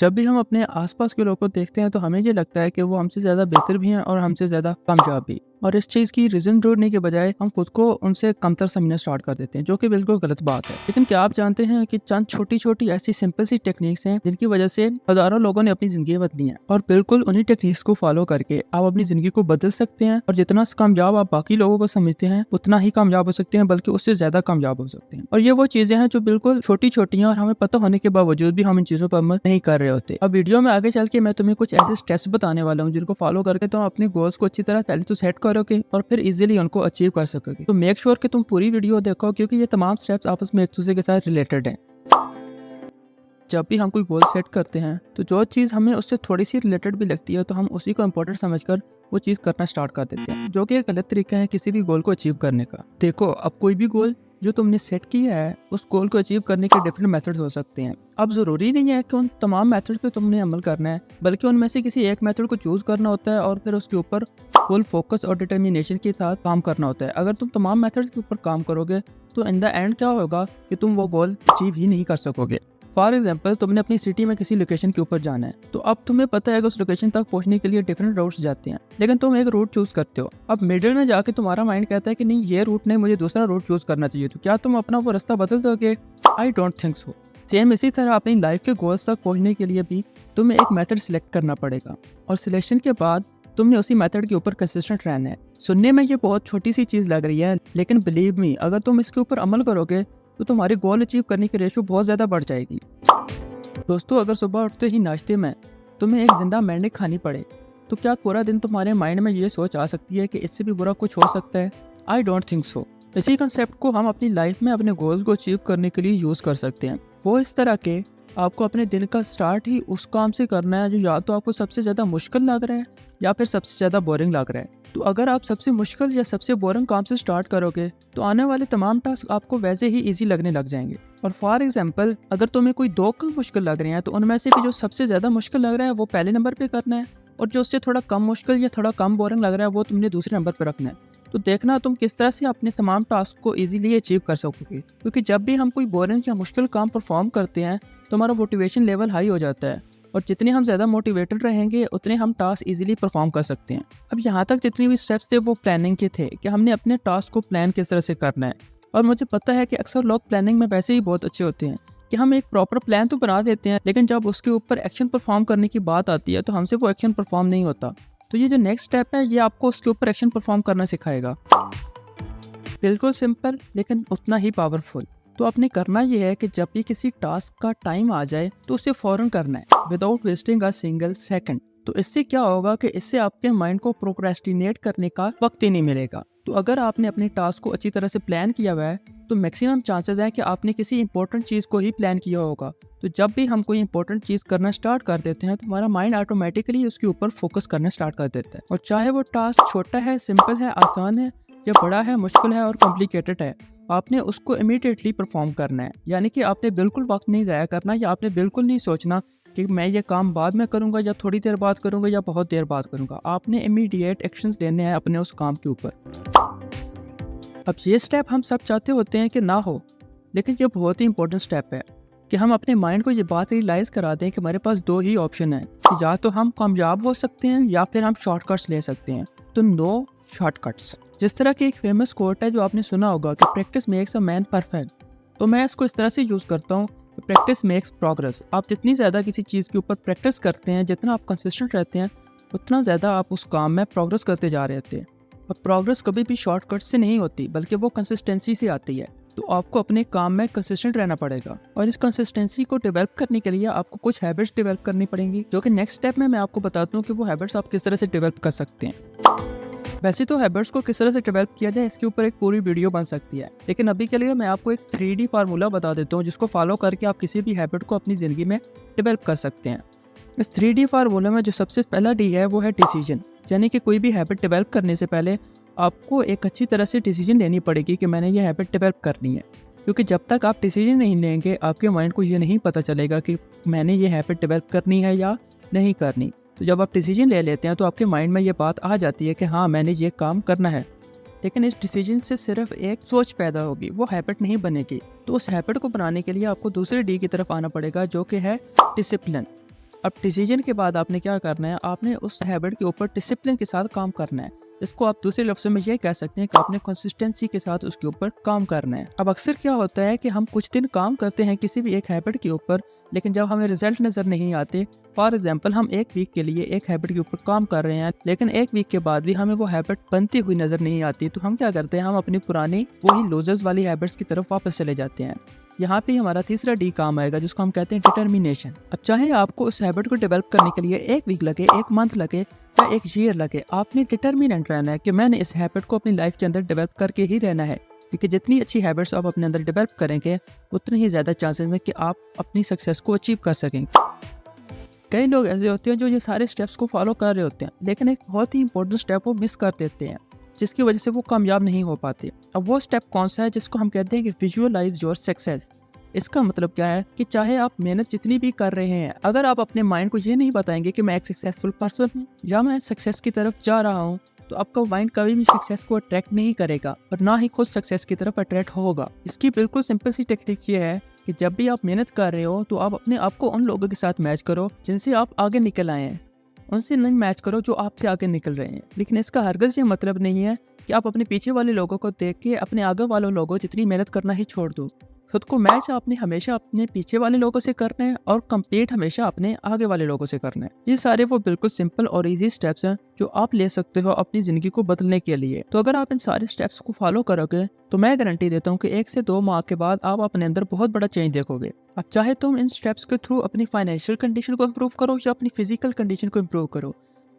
जब भी हम अपने आसपास के लोगों को देखते हैं तो हमें ये लगता है कि वो हमसे ज़्यादा बेहतर भी हैं और हमसे ज़्यादा कामयाब भी। और इस चीज़ की रीज़न ढूंढने के बजाय हम खुद को उनसे कमतर समझना स्टार्ट कर देते हैं, जो कि बिल्कुल गलत बात है। लेकिन क्या आप जानते हैं कि चंद छोटी छोटी ऐसी सिंपल सी टेक्निक्स हैं जिनकी वजह से हज़ारों लोगों ने अपनी ज़िंदगी बदली है, और बिल्कुल उन्हीं टेक्निक्स को फॉलो करके आप अपनी ज़िंदगी को बदल सकते हैं। और जितना कामयाब आप बाकी लोगों को समझते हैं उतना ही कामयाब हो सकते हैं, बल्कि उससे ज़्यादा कामयाब हो सकते हैं। और ये वो चीज़ें हैं जो बिल्कुल छोटी छोटी हैं और हमें पता होने के बावजूद भी हम इन चीज़ों पर अमल नहीं कर रहे होते। अब वीडियो में आगे चल के मैं तुम्हें कुछ ऐसे स्टेप्स बताने वाला हूँ जिनको फॉलो करके तुम अपने गोल्स को अच्छी तरह पहले तो सेट करोगे और फिर इजीली उनको अचीव कर सकोगे। तो मेक श्योर कि तुम पूरी वीडियो देखो, क्योंकि ये तमाम स्टेप्स आपस में एक दूसरे के साथ रिलेटेड हैं। जब भी हम कोई गोल सेट करते हैं तो जो चीज़ हमें उससे थोड़ी सी रिलेटेड भी लगती है तो हम उसी को इम्पोर्टेंट समझकर वो चीज़ करना स्टार्ट कर देते हैं, जो कि एक गलत तरीका है किसी भी गोल को अचीव करने का। देखो, अब कोई भी गोल जो तुमने सेट किया है उस गोल को अचीव करने के डिफरेंट मेथड्स हो सकते हैं। अब ज़रूरी नहीं है कि उन तमाम मेथड्स पे तुमने अमल करना है, बल्कि उनमें से किसी एक मेथड को चूज करना होता है और फिर उसके ऊपर फुल फोकस और डिटर्मिनेशन के साथ काम करना होता है। अगर तुम तमाम मेथड्स के ऊपर काम करोगे तो इन द एंड क्या होगा कि तुम वो गोल अचीव ही नहीं कर सकोगे। फॉर एग्जाम्पल, तुमने अपनी सिटी में किसी लोकेशन के ऊपर जाना है, तो अब तुम्हें पता है कि उस लोकेशन तक पहुंचने के लिए डिफरेंट रूट्स जाते हैं, लेकिन तुम एक रूट चूज करते हो। अब मिडिल में जाके तुम्हारा माइंड कहता है कि नहीं, ये रूट नहीं, मुझे दूसरा रूट चूज करना चाहिए। तो क्या तुम अपना वो रास्ता बदल दोगे? I don't think so. Same इसी तरह अपनी लाइफ के गोल्स तक पहुंचने के लिए भी तुम्हें एक मेथड सिलेक्ट करना पड़ेगा, और सिलेक्शन के बाद तुमने उसी मेथड के ऊपर कंसिस्टेंट रहना है। सुनने में ये बहुत छोटी सी चीज लग रही है, लेकिन बिलीव मी, अगर तुम इसके ऊपर अमल करोगे तो तुम्हारे गोल अचीव करने की रेशो बहुत ज्यादा बढ़ जाएगी। दोस्तों, अगर सुबह उठते ही नाश्ते में तुम्हें एक जिंदा मेंढक खानी पड़े तो क्या पूरा दिन तुम्हारे माइंड में ये सोच आ सकती है कि इससे भी बुरा कुछ हो सकता है? I don't think so. इसी कंसेप्ट को हम अपनी लाइफ में अपने गोल्स को अचीव करने के लिए यूज कर सकते हैं। वो इस तरह के, आपको अपने दिन का स्टार्ट ही उस काम से करना है जो या तो आपको सबसे ज्यादा मुश्किल लग रहा है या फिर सबसे ज्यादा बोरिंग लग रहा है। तो अगर आप सबसे मुश्किल या सबसे बोरिंग काम से स्टार्ट करोगे तो आने वाले तमाम टास्क आपको वैसे ही इजी लगने लग जाएंगे। और फॉर एग्जाम्पल, अगर तुम्हें कोई दो काम मुश्किल लग रहे हैं तो उनमें से भी जो सबसे ज्यादा मुश्किल लग रहा है वो पहले नंबर पे करना है, और जो उससे थोड़ा कम मुश्किल या थोड़ा कम बोरिंग लग रहा है वो तुमने दूसरे नंबर पे रखना है। तो देखना तुम किस तरह से अपने तमाम टास्क को इजीली अचीव कर सकोगे, क्योंकि जब भी हम कोई बोरिंग या मुश्किल काम परफॉर्म करते हैं तो हमारा मोटिवेशन लेवल हाई हो जाता है, और जितने हम ज़्यादा मोटिवेटेड रहेंगे उतने हम टास्क इजीली परफॉर्म कर सकते हैं। अब यहाँ तक जितनी भी स्टेप्स थे वो प्लानिंग के थे कि हमने अपने टास्क को प्लान किस तरह से करना है। और मुझे पता है कि अक्सर लोग प्लानिंग में वैसे ही बहुत अच्छे होते हैं कि हम एक प्रॉपर प्लान तो बना देते हैं, लेकिन जब उसके ऊपर एक्शन परफॉर्म करने की बात आती है तो हमसे वो एक्शन परफॉर्म नहीं होता। तो ये जो नेक्स्ट स्टेप है ये आपको उसके ऊपर एक्शन परफॉर्म करना सिखाएगा। बिल्कुल सिंपल, लेकिन उतना ही पावरफुल। तो आपने करना यह है कि जब भी किसी टास्क का टाइम आ जाए तो उसे फौरन करना है, without wasting a single second. तो इससे क्या होगा कि इससे आपके माइंड को प्रोक्रेस्टिनेट करने का वक्त ही नहीं मिलेगा। तो अगर आपने अपने टास्क को अच्छी तरह से प्लान किया हुआ है तो मैक्सिमम चांसेस है कि आपने किसी इंपॉर्टेंट चीज़ को ही प्लान किया होगा। तो जब भी हम कोई इंपॉर्टेंट चीज़ करना स्टार्ट कर देते हैं तो हमारा माइंड ऑटोमेटिकली उसके ऊपर फोकस करना स्टार्ट कर देता है। और चाहे वो टास्क छोटा है, सिंपल है, आसान है, या बड़ा है, मुश्किल है और कॉम्प्लिकेटेड है, आपने उसको इमीडिएटली परफॉर्म करना है। यानी कि आपने बिल्कुल वक्त नहीं ज़ाया करना, या आपने बिल्कुल नहीं सोचना कि मैं ये काम बाद में करूंगा या थोड़ी देर बाद करूंगा या बहुत देर बाद करूंगा। आपने इमीडिएट एक्शंस लेने हैं अपने उस काम के ऊपर। अब ये स्टेप हम सब चाहते होते हैं कि ना हो, लेकिन ये बहुत ही इंपॉर्टेंट स्टेप है कि हम अपने माइंड को ये बात रियलाइज करा दें कि हमारे पास दो ही ऑप्शन है कि या तो हम कामयाब हो सकते हैं या फिर हम शॉर्टकट्स ले सकते हैं। तो नो शॉर्टकट्स। जिस तरह की एक फेमस कोट है जो आपने सुना होगा कि practice makes a man perfect, तो मैं इसको इस तरह से यूज़ करता हूँ कि प्रैक्टिस मेक्स प्रोग्रेस। आप जितनी ज़्यादा किसी चीज़ के ऊपर प्रैक्टिस करते हैं, जितना आप कंसिस्टेंट रहते हैं, उतना ज़्यादा आप उस काम में प्रोग्रेस करते जा रहे होते हैं। और प्रोग्रेस कभी भी शॉर्टकट से नहीं होती, बल्कि वो कंसिस्टेंसी से आती है। तो आपको अपने काम में कंसिस्टेंट रहना पड़ेगा, और इस कंसिस्टेंसी को डेवलप करने के लिए आपको कुछ हैबिट्स डेवलप करनी पड़ेंगी, जो कि नेक्स्ट स्टेप में मैं आपको बताता हूँ कि वो हैबिट्स आप किस तरह से डेवलप कर सकते हैं। वैसे तो हैबिट्स को किस तरह से डेवलप किया जाए इसके ऊपर एक पूरी वीडियो बन सकती है, लेकिन अभी के लिए मैं आपको एक 3D फार्मूला बता देता हूँ जिसको फॉलो करके आप किसी भी हैबिट को अपनी ज़िंदगी में डेवलप कर सकते हैं। इस 3D फार्मूला में जो सबसे पहला डी है वो है डिसीजन। यानी कि कोई भी हैबिट डेवलप करने से पहले आपको एक अच्छी तरह से डिसीजन लेनी पड़ेगी कि मैंने ये हैबिट डेवलप करनी है, क्योंकि जब तक आप डिसीजन नहीं लेंगे आपके माइंड को ये नहीं पता चलेगा कि मैंने ये हैबिट डेवलप करनी है या नहीं करनी। तो जब आप डिसीजन ले लेते हैं तो आपके माइंड में ये बात आ जाती है कि हाँ, मैंने ये काम करना है, लेकिन इस डिसीजन से सिर्फ एक सोच पैदा होगी, वो हैबिट नहीं बनेगी। तो उस हैबिट को बनाने के लिए आपको दूसरे डी की तरफ आना पड़ेगा, जो कि है डिसिप्लिन। अब डिसीजन के बाद आपने क्या करना है, आपने उस हैबिट के ऊपर डिसिप्लिन के साथ काम करना है। इसको आप दूसरे लफ्ज़ों में ये कह सकते हैं कि आपने कंसिस्टेंसी के साथ उसके ऊपर काम करना है। अब अक्सर क्या होता है कि हम कुछ दिन काम करते हैं किसी भी एक हैबिट के ऊपर, लेकिन जब हमें रिजल्ट नज़र नहीं आते, फॉर एग्जांपल हम एक वीक के लिए एक हैबिट के ऊपर काम कर रहे हैं, लेकिन एक वीक के बाद भी हमें वो हैबिट बनती हुई नज़र नहीं आती, तो हम क्या करते हैं, हम अपनी पुरानी वही लूजर्स वाली हैबिट्स की तरफ वापस चले जाते हैं। यहाँ पे हमारा तीसरा डी काम आएगा, जिसको हम कहते हैं डिटर्मिनेशन। अब चाहे आपको उस हैबिट को डेवलप करने के लिए एक वीक लगे, एक मंथ लगे या एक ईयर लगे, आपने डिटर्मिनेंट रहना है कि मैंने इस हैबिट को अपनी लाइफ के अंदर डेवलप करके ही रहना है। क्योंकि जितनी अच्छी हैबिट्स आप अपने अंदर डेवलप करेंगे, उतने ही ज़्यादा चांसेस हैं कि आप अपनी सक्सेस को अचीव कर सकेंगे। कई लोग ऐसे होते हैं जो ये सारे स्टेप्स को फॉलो कर रहे होते हैं, लेकिन एक बहुत ही इंपॉर्टेंट स्टेप वो मिस कर देते हैं, जिसकी वजह से वो कामयाब नहीं हो पाते। अब वो स्टेप कौन सा है, जिसको हम कहते हैं कि विजुअलाइज योर सक्सेस। इसका मतलब क्या है कि चाहे आप मेहनत जितनी भी कर रहे हैं, अगर आप अपने माइंड को ये नहीं बताएंगे कि मैं एक सक्सेसफुल पर्सन हूँ या मैं सक्सेस की तरफ जा रहा हूँ, तो आपका माइंड कभी भी सक्सेस को अट्रैक्ट नहीं करेगा और ना ही खुद सक्सेस की तरफ अट्रैक्ट होगा। इसकी बिल्कुल सिंपल सी टेक्निक ये है कि जब भी आप मेहनत कर रहे हो, तो आप अपने आप को उन लोगों के साथ मैच करो जिनसे आप आगे निकल आए हैं, उनसे नहीं मैच करो जो आपसे आगे निकल रहे हैं। लेकिन इसका हरगिज़ ये मतलब नहीं है कि आप अपने पीछे वाले लोगों को देख के अपने आगे वाले लोगों जितनी मेहनत करना ही छोड़ दो। खुद को मैच आपने हमेशा अपने पीछे वाले लोगों से करना है और कम्पीट हमेशा अपने आगे वाले लोगों से करना है। ये सारे वो बिल्कुल सिंपल और इजी स्टेप्स हैं जो आप ले सकते हो अपनी ज़िंदगी को बदलने के लिए। तो अगर आप इन सारे स्टेप्स को फॉलो करोगे, तो मैं गारंटी देता हूँ कि 1 से 2 माह के बाद आप अपने अंदर बहुत बड़ा चेंज देखोगे। अब चाहे तुम इन स्टेप्स के थ्रू अपनी फाइनेंशियल कंडीशन को इम्प्रूव करो या अपनी फिजिकल कंडीशन को इम्प्रूव करो,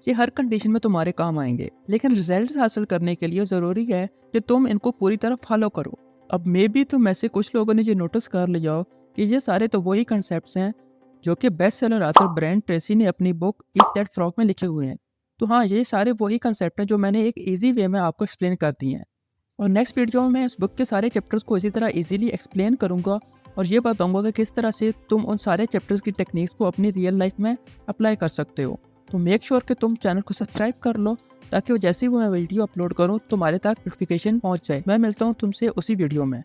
ये हर कंडीशन में तुम्हारे काम आएंगे। लेकिन रिजल्ट हासिल करने के लिए ज़रूरी है कि तुम इनको पूरी तरह फॉलो करो। अब मे बी तुम में से कुछ लोगों ने ये नोटिस कर लिया हो कि ये सारे तो वही कंसेप्ट्स हैं जो कि best seller author Brian Tracy ने अपनी बुक ईट दैट फ्रॉग में लिखे हुए हैं। तो हाँ, ये सारे वही कंसेप्ट हैं जो मैंने एक इजी वे में आपको एक्सप्लेन कर दिए हैं। और नेक्स्ट वीडियो में मैं इस बुक के सारे चैप्टर्स को इसी तरह इजीली एक्सप्लेन करूँगा और ये बताऊँगा कि किस तरह से तुम उन सारे चैप्टर्स की टेक्निक्स को अपनी रियल लाइफ में अप्लाई कर सकते हो। तो मेक श्योर कि तुम चैनल को सब्सक्राइब कर लो, ताकि वो जैसे ही मैं वीडियो अपलोड करूँ तुम्हारे तक नोटिफिकेशन पहुँच जाए। मैं मिलता हूँ तुमसे उसी वीडियो में।